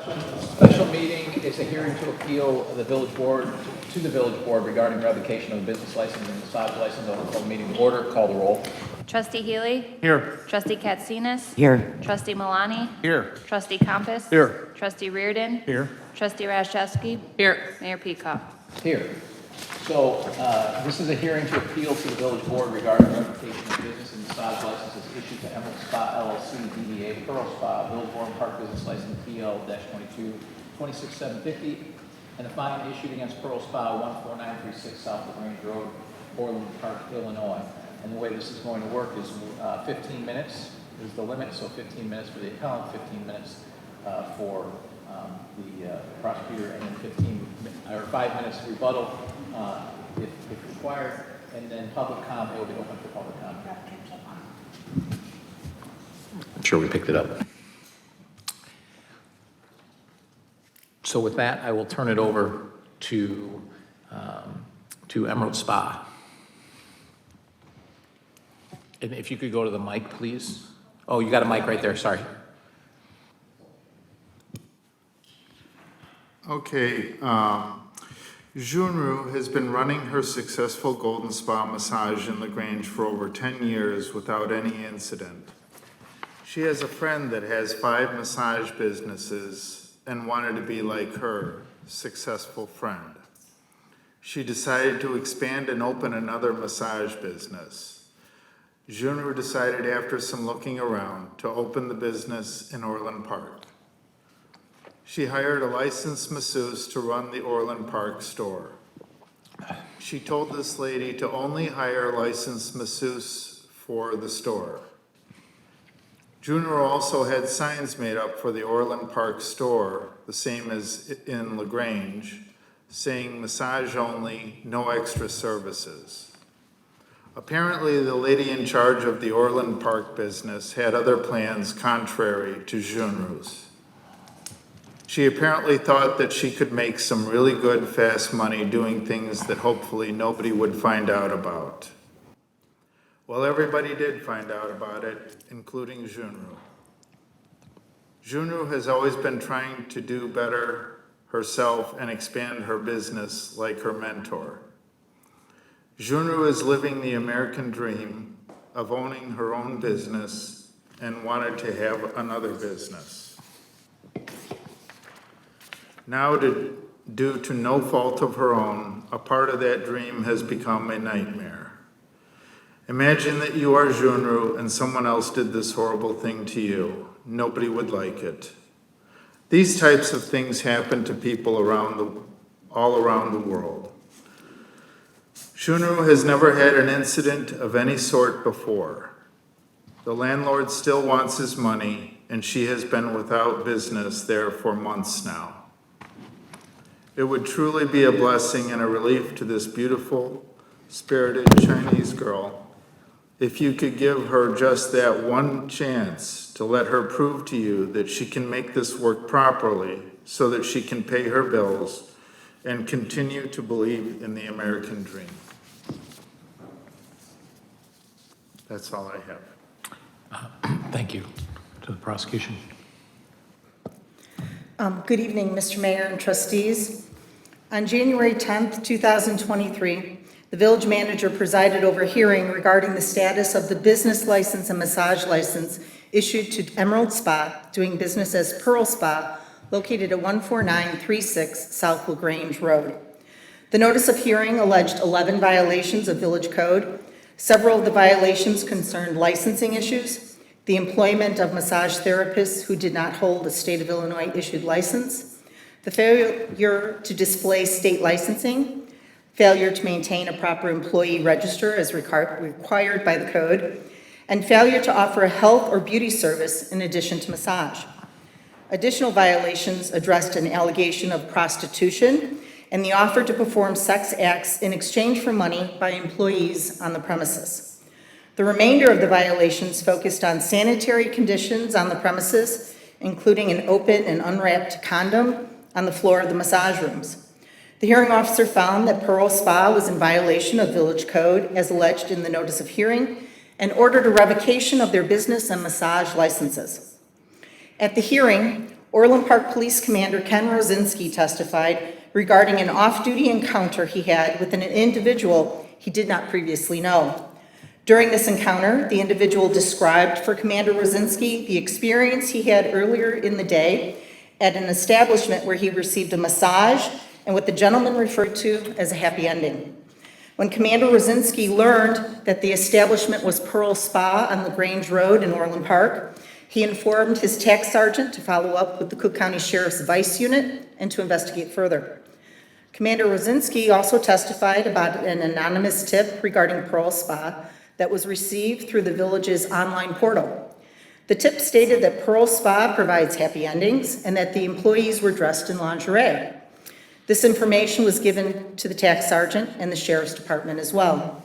Special meeting is a hearing to appeal the village board to the village board regarding revocation of a business license and massage license. I'll call the meeting to order. Call the roll. Trustee Healy? Here. Trustee Katsinas? Here. Trustee Milani? Here. Trustee Compass? Here. Trustee Reardon? Here. Trustee Rashevsky? Here. Mayor Peacock? Here. So this is a hearing to appeal to the village board regarding revocation of business and massage licenses issued to Emerald Spa LLC, DBA Pearl Spa, Village Board and Park Business License PL-22 26750, and a fine issued against Pearl Spa 14936 South LaGrange Road, Orland Park, Illinois. And the way this is going to work is 15 minutes is the limit, so 15 minutes for the appellant, 15 minutes for the prosecutor, and then 5 minutes rebuttal if required, and then public comment will be open for public comment. I'm sure we picked it up. So with that, I will turn it over to Emerald Spa. And if you could go to the mic, please. Oh, you got a mic right there, sorry. Okay, Junru has been running her successful Golden Spa massage in LaGrange for over 10 years without any incident. She has a friend that has 5 massage businesses and wanted to be like her successful friend. She decided to expand and open another massage business. Junru decided after some looking around to open the business in Orland Park. She hired a licensed masseuse to run the Orland Park store. She told this lady to only hire a licensed masseuse for the store. Junru also had signs made up for the Orland Park store, the same as in LaGrange, saying massage only, no extra services. Apparently, the lady in charge of the Orland Park business had other plans contrary to Junru's. She apparently thought that she could make some really good, fast money doing things that hopefully nobody would find out about. Well, everybody did find out about it, including Junru. Junru has always been trying to do better herself and expand her business like her mentor. Junru is living the American dream of owning her own business and wanted to have another business. Now, due to no fault of her own, a part of that dream has become a nightmare. Imagine that you are Junru and someone else did this horrible thing to you. Nobody would like it. These types of things happen to people all around the world. Junru has never had an incident of any sort before. The landlord still wants his money, and she has been without business there for months now. It would truly be a blessing and a relief to this beautiful, spirited Chinese girl if you could give her just that one chance to let her prove to you that she can make this work properly so that she can pay her bills and continue to believe in the American dream. That's all I have. Thank you. To the prosecution. Good evening, Mr. Mayor and trustees. On January 10th, 2023, the village manager presided over a hearing regarding the status of the business license and massage license issued to Emerald Spa, doing business as Pearl Spa, located at 14936 South LaGrange Road. The notice of hearing alleged 11 violations of village code. Several of the violations concerned licensing issues, the employment of massage therapists who did not hold a state of Illinois issued license, the failure to display state licensing, failure to maintain a proper employee register as required by the code, and failure to offer a health or beauty service in addition to massage. Additional violations addressed an allegation of prostitution and the offer to perform sex acts in exchange for money by employees on the premises. The remainder of the violations focused on sanitary conditions on the premises, including an open and unwrapped condom on the floor of the massage rooms. The hearing officer found that Pearl Spa was in violation of village code as alleged in the notice of hearing and ordered a revocation of their business and massage licenses. At the hearing, Orland Park Police Commander Ken Rosinski testified regarding an off-duty encounter he had with an individual he did not previously know. During this encounter, the individual described for Commander Rosinski the experience he had earlier in the day at an establishment where he received a massage and what the gentleman referred to as a happy ending. When Commander Rosinski learned that the establishment was Pearl Spa on LaGrange Road in Orland Park, he informed his tax sergeant to follow up with the Cook County Sheriff's Vice Unit and to investigate further. Commander Rosinski also testified about an anonymous tip regarding Pearl Spa that was received through the village's online portal. The tip stated that Pearl Spa provides happy endings and that the employees were dressed in lingerie. This information was given to the tax sergeant and the sheriff's department as well.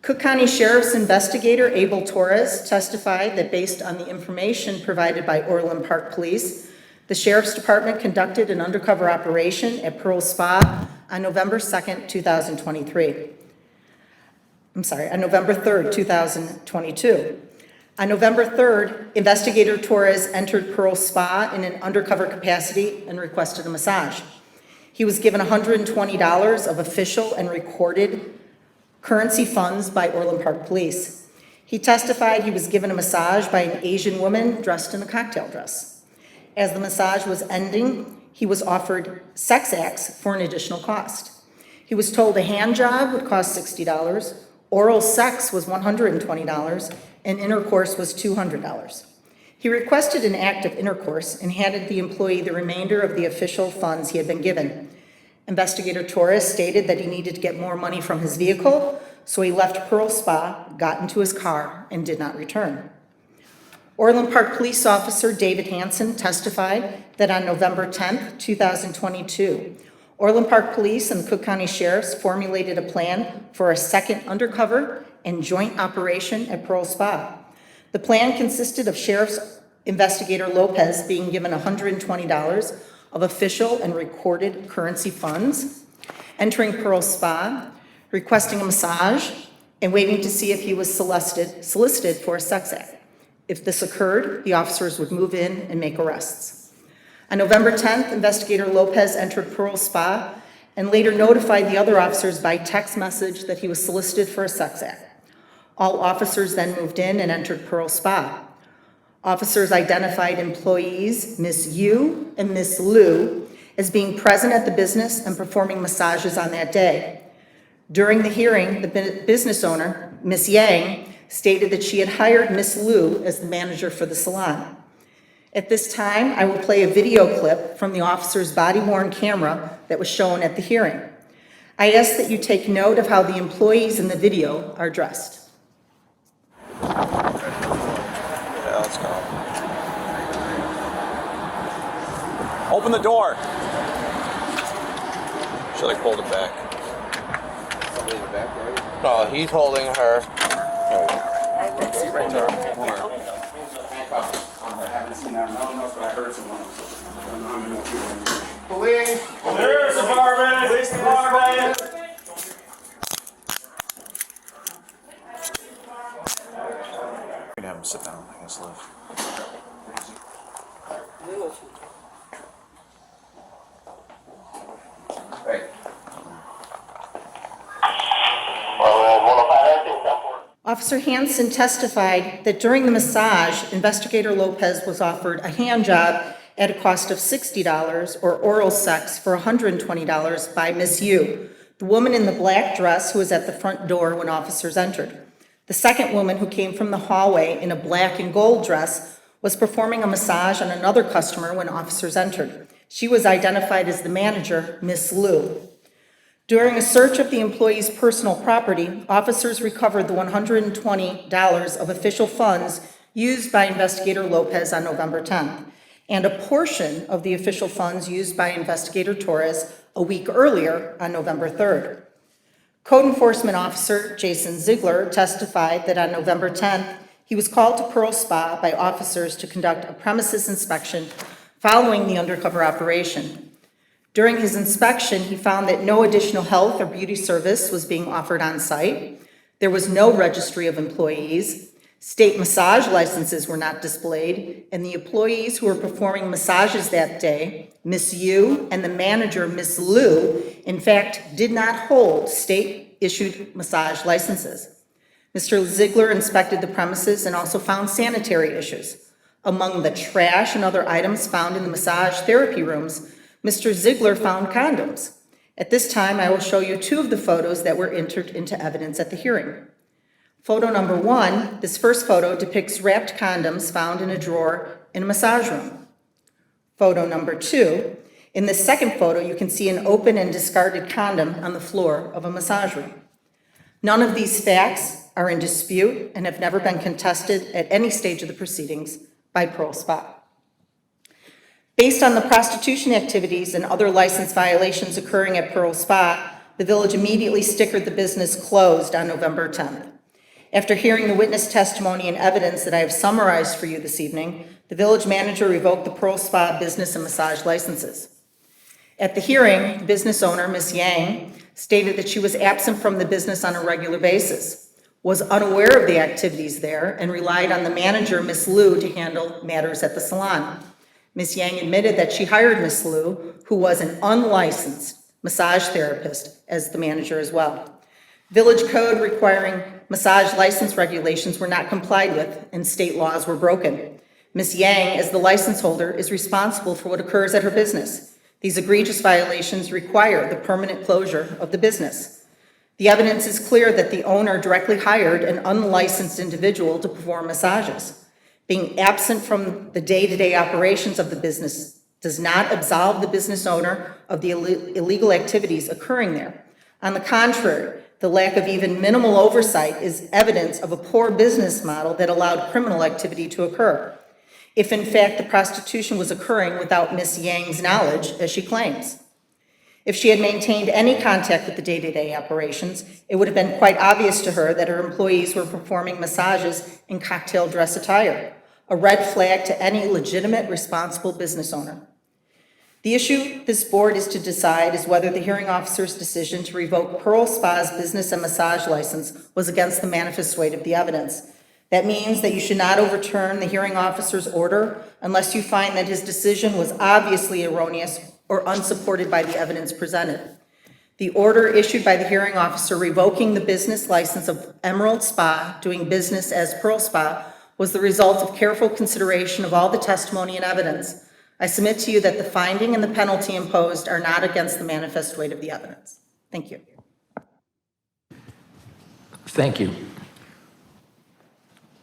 Cook County Sheriff's investigator Abel Torres testified that based on the information provided by Orland Park Police, the sheriff's department conducted an undercover operation at Pearl Spa on November 2nd, 2023. On November 3rd, 2022. On November 3rd, investigator Torres entered Pearl Spa in an undercover capacity and requested a massage. He was given $120 of official and recorded currency funds by Orland Park Police. He testified he was given a massage by an Asian woman dressed in a cocktail dress. As the massage was ending, he was offered sex acts for an additional cost. He was told a hand job would cost $60, oral sex was $120, and intercourse was $200. He requested an act of intercourse and handed the employee the remainder of the official funds he had been given. Investigator Torres stated that he needed to get more money from his vehicle, so he left Pearl Spa, got into his car, and did not return. Orland Park Police Officer David Hansen testified that on November 10th, 2022, Orland Park Police and the Cook County Sheriffs formulated a plan for a second undercover and joint operation at Pearl Spa. The plan consisted of Sheriff's Investigator Lopez being given $120 of official and recorded currency funds, entering Pearl Spa, requesting a massage, and waiting to see if he was solicited for a sex act. If this occurred, the officers would move in and make arrests. On November 10th, Investigator Lopez entered Pearl Spa and later notified the other officers by text message that he was solicited for a sex act. All officers then moved in and entered Pearl Spa. Officers identified employees Miss Yu and Miss Liu as being present at the business and performing massages on that day. During the hearing, the business owner, Miss Yang, stated that she had hired Miss Liu as the manager for the salon. At this time, I will play a video clip from the officer's body-worn camera that was shown at the hearing. I ask that you take note of how the employees in the video are dressed. Yeah, let's go. Open the door. Should I pulled it back? Holding it back, right? No, he's holding her. Right there. I haven't seen that. I don't know if I heard someone. I don't know how many people. Police! Police department! Police department! We can have him sit down, I guess, Liv. Right. Officer Hansen testified that during the massage, Investigator Lopez was offered a hand job at a cost of $60 or oral sex for $120 by Miss Yu, the woman in the black dress who was at the front door when officers entered. The second woman, who came from the hallway in a black and gold dress, was performing a massage on another customer when officers entered. She was identified as the manager, Miss Liu. During a search of the employee's personal property, officers recovered the $120 of official funds used by Investigator Lopez on November 10th, and a portion of the official funds used by Investigator Torres a week earlier on November 3rd. Code Enforcement Officer Jason Ziegler testified that on November 10th, he was called to Pearl Spa by officers to conduct a premises inspection following the undercover operation. During his inspection, he found that no additional health or beauty service was being offered on site. There was no registry of employees. State massage licenses were not displayed, and the employees who were performing massages that day, Miss Yu and the manager, Miss Liu, in fact, did not hold state-issued massage licenses. Mr. Ziegler inspected the premises and also found sanitary issues. Among the trash and other items found in the massage therapy rooms, Mr. Ziegler found condoms. At this time, I will show you two of the photos that were entered into evidence at the hearing. Photo number 1, this first photo depicts wrapped condoms found in a drawer in a massage room. Photo number 2, in the second photo, you can see an open and discarded condom on the floor of a massage room. None of these facts are in dispute and have never been contested at any stage of the proceedings by Pearl Spa. Based on the prostitution activities and other license violations occurring at Pearl Spa, the village immediately stickered the business closed on November 10th. After hearing the witness testimony and evidence that I have summarized for you this evening, the village manager revoked the Pearl Spa business and massage licenses. At the hearing, the business owner, Ms. Yang, stated that she was absent from the business on a regular basis, was unaware of the activities there, and relied on the manager, Ms. Liu, to handle matters at the salon. Ms. Yang admitted that she hired Ms. Liu, who was an unlicensed massage therapist, as the manager as well. Village code requiring massage license regulations were not complied with, and state laws were broken. Ms. Yang, as the license holder, is responsible for what occurs at her business. These egregious violations require the permanent closure of the business. The evidence is clear that the owner directly hired an unlicensed individual to perform massages. Being absent from the day-to-day operations of the business does not absolve the business owner of the illegal activities occurring there. On the contrary, the lack of even minimal oversight is evidence of a poor business model that allowed criminal activity to occur, if in fact the prostitution was occurring without Ms. Yang's knowledge, as she claims. If she had maintained any contact with the day-to-day operations, it would have been quite obvious to her that her employees were performing massages in cocktail dress attire, a red flag to any legitimate, responsible business owner. The issue this board is to decide is whether the hearing officer's decision to revoke Pearl Spa's business and massage license was against the manifest weight of the evidence. That means that you should not overturn the hearing officer's order unless you find that his decision was obviously erroneous or unsupported by the evidence presented. The order issued by the hearing officer revoking the business license of Emerald Spa, doing business as Pearl Spa, was the result of careful consideration of all the testimony and evidence. I submit to you that the finding and the penalty imposed are not against the manifest weight of the evidence. Thank you. Thank you.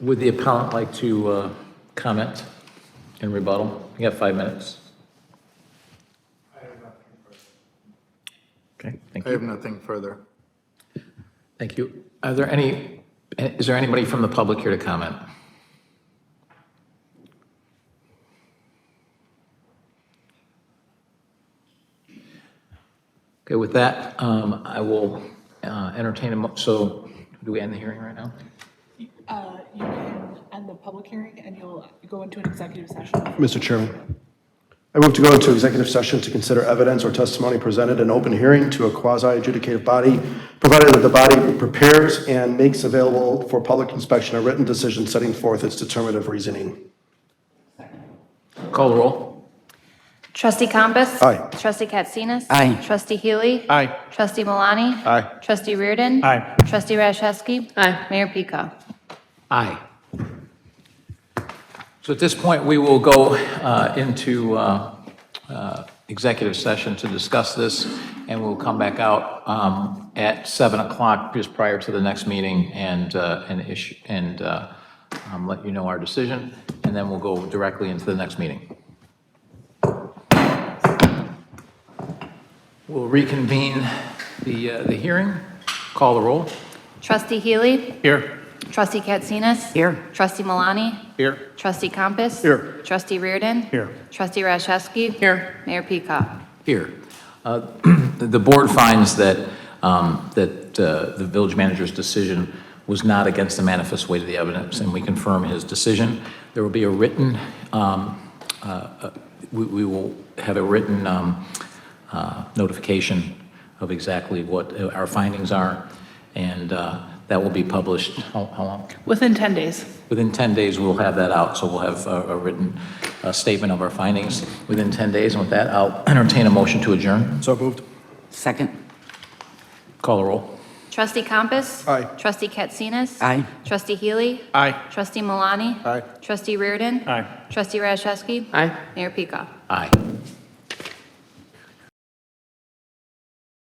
Would the appellant like to comment in rebuttal? You have 5 minutes. Okay, thank I have you. nothing further. Thank you. Is there anybody from the public here to comment? Okay, with that, I will entertain so do we end the hearing right now? You can end the public hearing and you'll go into an executive session. Mr. Chairman, I move to go into executive session to consider evidence or testimony presented in open hearing to a quasi-adjudicative body, provided that the body prepares and makes available for public inspection a written decision setting forth its determinative reasoning. Call the roll. Trustee Compass? Aye. Trustee Katsinas? Aye. Trustee Healy? Aye. Trustee Malani? Aye. Trustee Reardon? Aye. Trustee Rashevsky? Aye. Mayor Peacock? Aye. So at this point, we will go into executive session to discuss this, and we'll come back out at 7 o'clock, just prior to the next meeting, and let you know our decision, and then we'll go directly into the next meeting. We'll reconvene the hearing. Call the roll. Trustee Healy? Here. Trustee Katsinas? Here. Trustee Malani? Here. Trustee Compass? Here. Trustee Reardon? Here. Trustee Rashevsky? Here. Mayor Peacock? Here. The board finds that the village manager's decision was not against the manifest weight of the evidence, and we confirm his decision. There will be a written, we will have a written notification of exactly what our findings are, and That will be published, how long? Within 10 days. Within 10 days, we'll have that out, so we'll have a written statement of our findings within 10 days. And with that, I'll entertain a motion to adjourn. So moved. Second. Call the roll. Trustee Compass? Aye. Trustee Katsinas? Aye. Trustee Healy? Aye. Trustee Malani? Aye. Trustee Reardon? Aye. Trustee Rashewski? Aye. Mayor Peacock? Aye.